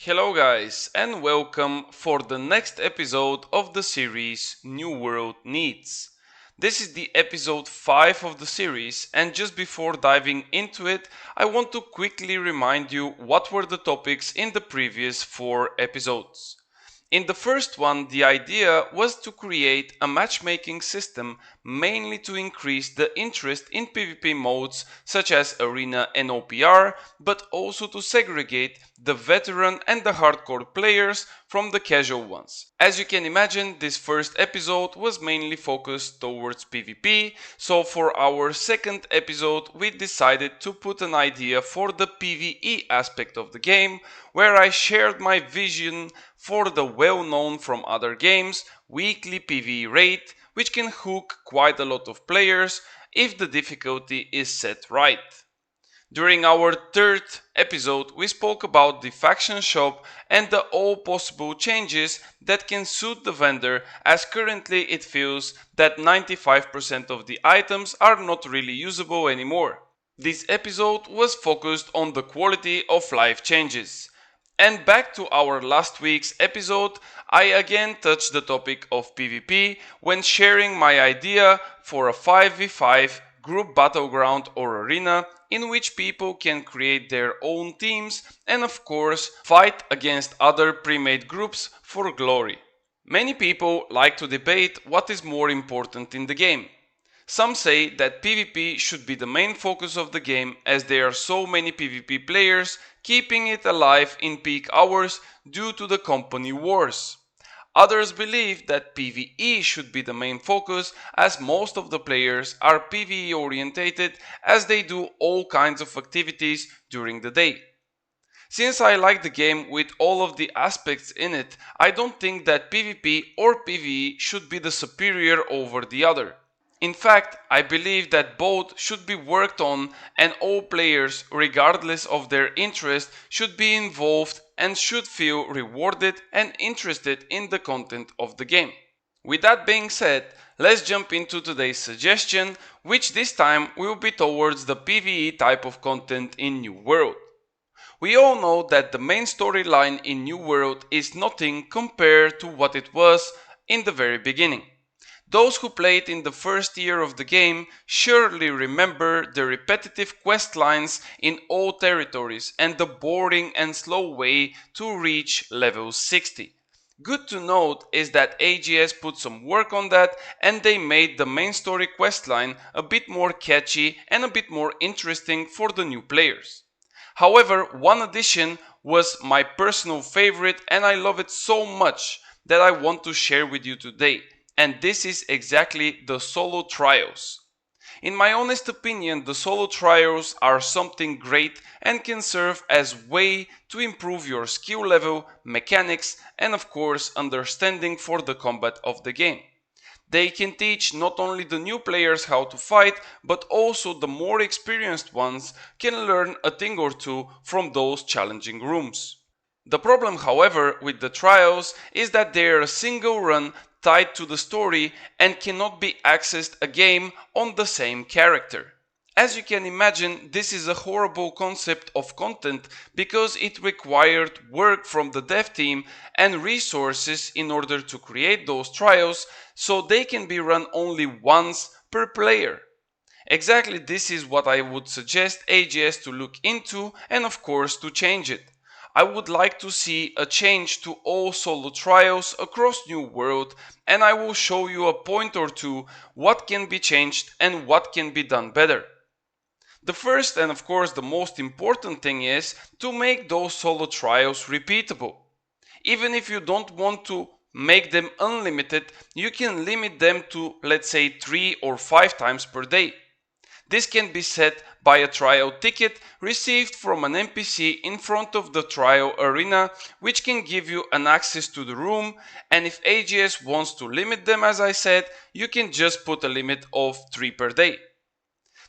Hello guys and welcome for the next episode of the series New World Needs. This is the episode 5 of the series, and just before diving into it, I want to quickly remind you what were the topics in the previous 4 episodes. In the first one, the idea was to create a matchmaking system mainly to increase the interest in PvP modes such as Arena and OPR, but also to segregate the veteran and the hardcore players from the casual ones. As you can imagine, this first episode was mainly focused towards PvP, so for our second episode we decided to put an idea for the PvE aspect of the game, where I shared my vision for the well-known from other games weekly PvE rate, which can hook quite a lot of players if the difficulty is set right. During our third episode, we spoke about the faction shop and the all possible changes that can suit the vendor, as currently it feels that 95% of the items are not really usable anymore. This episode was focused on the quality of life changes. And back to our last week's episode, I again touched the topic of PvP when sharing my idea for a 5v5 group battleground or arena in which people can create their own teams and of course fight against other pre-made groups for glory. Many people like to debate what is more important in the game. Some say that PvP should be the main focus of the game as there are so many PvP players keeping it alive in peak hours due to the company wars. Others believe that PvE should be the main focus as most of the players are PvE orientated as they do all kinds of activities during the day. Since I like the game with all of the aspects in it, I don't think that PvP or PvE should be the superior over the other. In fact, I believe that both should be worked on and all players, regardless of their interest, should be involved and should feel rewarded and interested in the content of the game. With that being said, let's jump into today's suggestion, which this time will be towards the PvE type of content in New World. We all know that the main storyline in New World is nothing compared to what it was in the very beginning. Those who played in the first year of the game surely remember the repetitive quest lines in all territories and the boring and slow way to reach level 60. Good to note is that AGS put some work on that and they made the main story questline a bit more catchy and a bit more interesting for the new players. However, one addition was my personal favorite and I love it so much that I want to share with you today. And this is exactly the solo trials. In my honest opinion, the solo trials are something great and can serve as way to improve your skill level, mechanics, and of course understanding for the combat of the game. They can teach not only the new players how to fight, but also the more experienced ones can learn a thing or two from those challenging rooms. The problem, however, with the trials is that they are a single run tied to the story and cannot be accessed again on the same character. As you can imagine, this is a horrible concept of content because it required work from the dev team and resources in order to create those trials so they can be run only once per player. Exactly this is what I would suggest AGS to look into and of course to change it. I would like to see a change to all solo trials across New World, and I will show you a point or two what can be changed and what can be done better. The first and of course the most important thing is to make those solo trials repeatable. Even if you don't want to make them unlimited, you can limit them to, let's say, 3 or 5 times per day. This can be set by a trial ticket received from an NPC in front of the trial arena, which can give you an access to the room, and if AGS wants to limit them, as I said, you can just put a limit of 3 per day.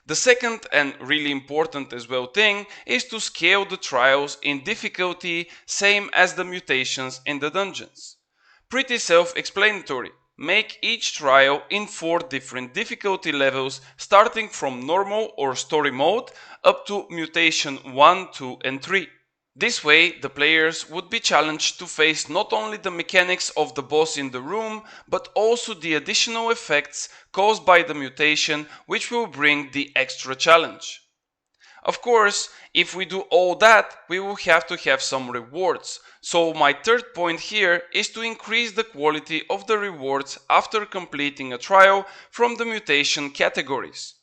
The second and really important as well thing is to scale the trials in difficulty, same as the mutations in the dungeons. Pretty self-explanatory. Make each trial in 4 different difficulty levels, starting from normal or story mode up to mutation 1, 2 and 3. This way, the players would be challenged to face not only the mechanics of the boss in the room, but also the additional effects caused by the mutation, which will bring the extra challenge. Of course, if we do all that, we will have to have some rewards. So my third point here is to increase the quality of the rewards after completing a trial from the mutation categories.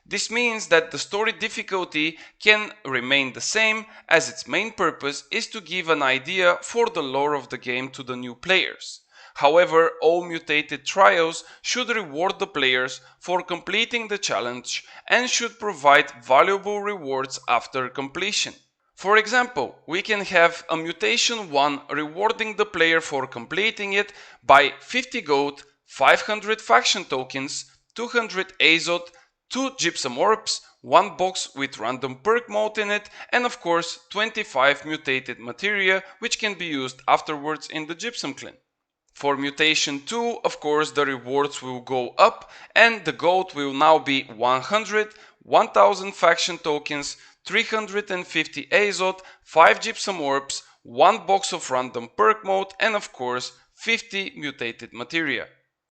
This means that the story difficulty can remain the same, as its main purpose is to give an idea for the lore of the game to the new players. However, all mutated trials should reward the players for completing the challenge and should provide valuable rewards after completion. For example, we can have a mutation 1 rewarding the player for completing it by 50 gold, 500 faction tokens, 200 azot, 2 gypsum orbs, 1 box with random perk mode in it, and of course 25 mutated materia, which can be used afterwards in the gypsum clan. For mutation 2, of course, the rewards will go up and the gold will now be 100, 1000 faction tokens, 350 azot, 5 gypsum orbs, 1 box of random perk mode, and of course 50 mutated materia.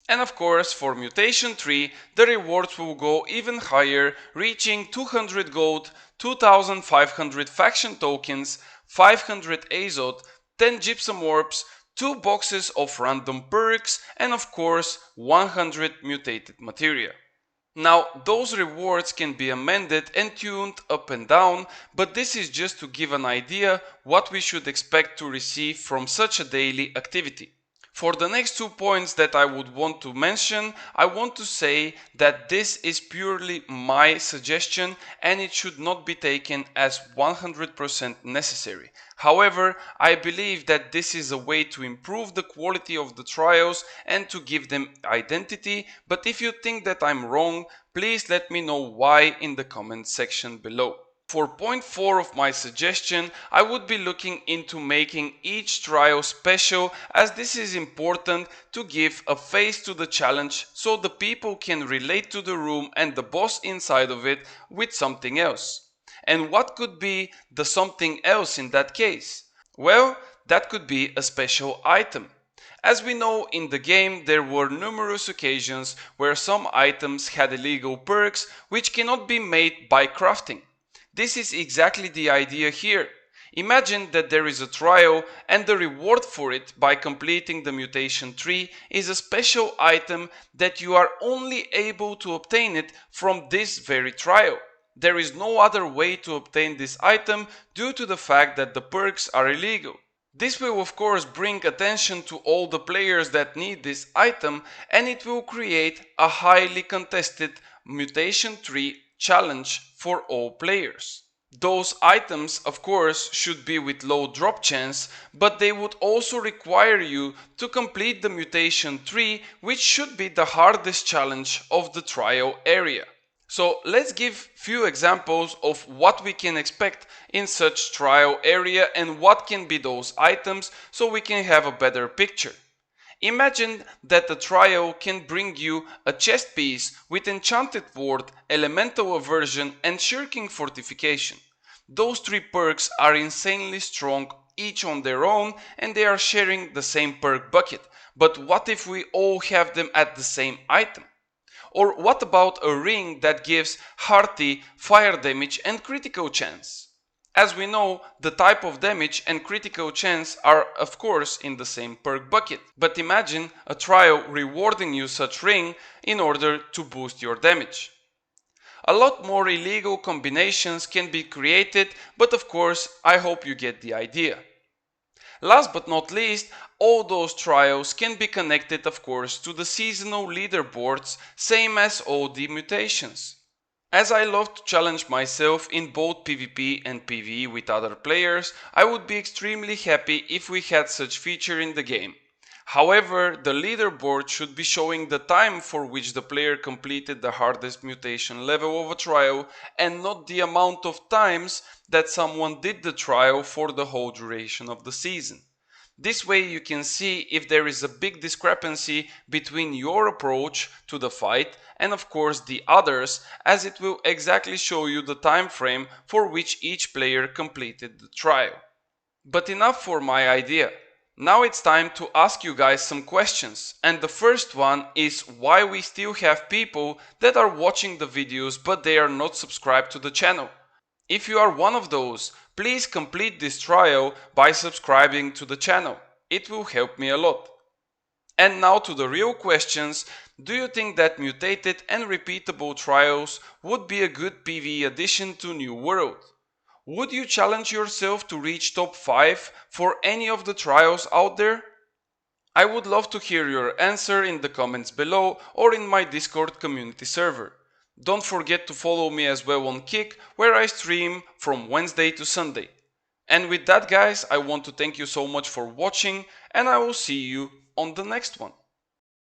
And of course, for mutation 3, the rewards will go even higher, reaching 200 gold, 2500 faction tokens, 500 azot, 10 gypsum orbs, 2 boxes of random perks, and of course 100 mutated materia. Now, those rewards can be amended and tuned up and down, but this is just to give an idea what we should expect to receive from such a daily activity. For the next 2 points that I would want to mention, I want to say that this is purely my suggestion and it should not be taken as 100% necessary. However, I believe that this is a way to improve the quality of the trials and to give them identity, but if you think that I'm wrong, please let me know why in the comment section below. For point 4 of my suggestion, I would be looking into making each trial special, as this is important to give a face to the challenge so the people can relate to the room and the boss inside of it with something else. And what could be the something else in that case? Well, that could be a special item. As we know, in the game there were numerous occasions where some items had illegal perks which cannot be made by crafting. This is exactly the idea here. Imagine that there is a trial and the reward for it by completing the mutation tree is a special item that you are only able to obtain it from this very trial. There is no other way to obtain this item due to the fact that the perks are illegal. This will of course bring attention to all the players that need this item, and it will create a highly contested mutation tree challenge for all players. Those items of course should be with low drop chance, but they would also require you to complete the mutation tree, which should be the hardest challenge of the trial area. So let's give few examples of what we can expect in such trial area and what can be those items so we can have a better picture. Imagine that the trial can bring you a chest piece with enchanted ward, elemental aversion and shirking fortification. Those 3 perks are insanely strong each on their own and they are sharing the same perk bucket. But what if we all have them at the same item? Or what about a ring that gives hearty fire damage and critical chance? As we know, the type of damage and critical chance are of course in the same perk bucket, but imagine a trial rewarding you such ring in order to boost your damage. A lot more illegal combinations can be created, but of course I hope you get the idea. Last but not least, all those trials can be connected of course to the seasonal leaderboards, same as all the mutations. As I love to challenge myself in both PvP and PvE with other players, I would be extremely happy if we had such feature in the game. However, the leaderboard should be showing the time for which the player completed the hardest mutation level of a trial and not the amount of times that someone did the trial for the whole duration of the season. This way you can see if there is a big discrepancy between your approach to the fight and of course the others, as it will exactly show you the time frame for which each player completed the trial. But enough for my idea. Now it's time to ask you guys some questions. And the first one is why we still have people that are watching the videos but they are not subscribed to the channel. If you are one of those, please complete this trial by subscribing to the channel. It will help me a lot. And now to the real questions. Do you think that mutated and repeatable trials would be a good PvE addition to New World? Would you challenge yourself to reach top 5 for any of the trials out there? I would love to hear your answer in the comments below or in my Discord community server. Don't forget to follow me as well on Kick, where I stream from Wednesday to Sunday. And with that guys, I want to thank you so much for watching and I will see you on the next one.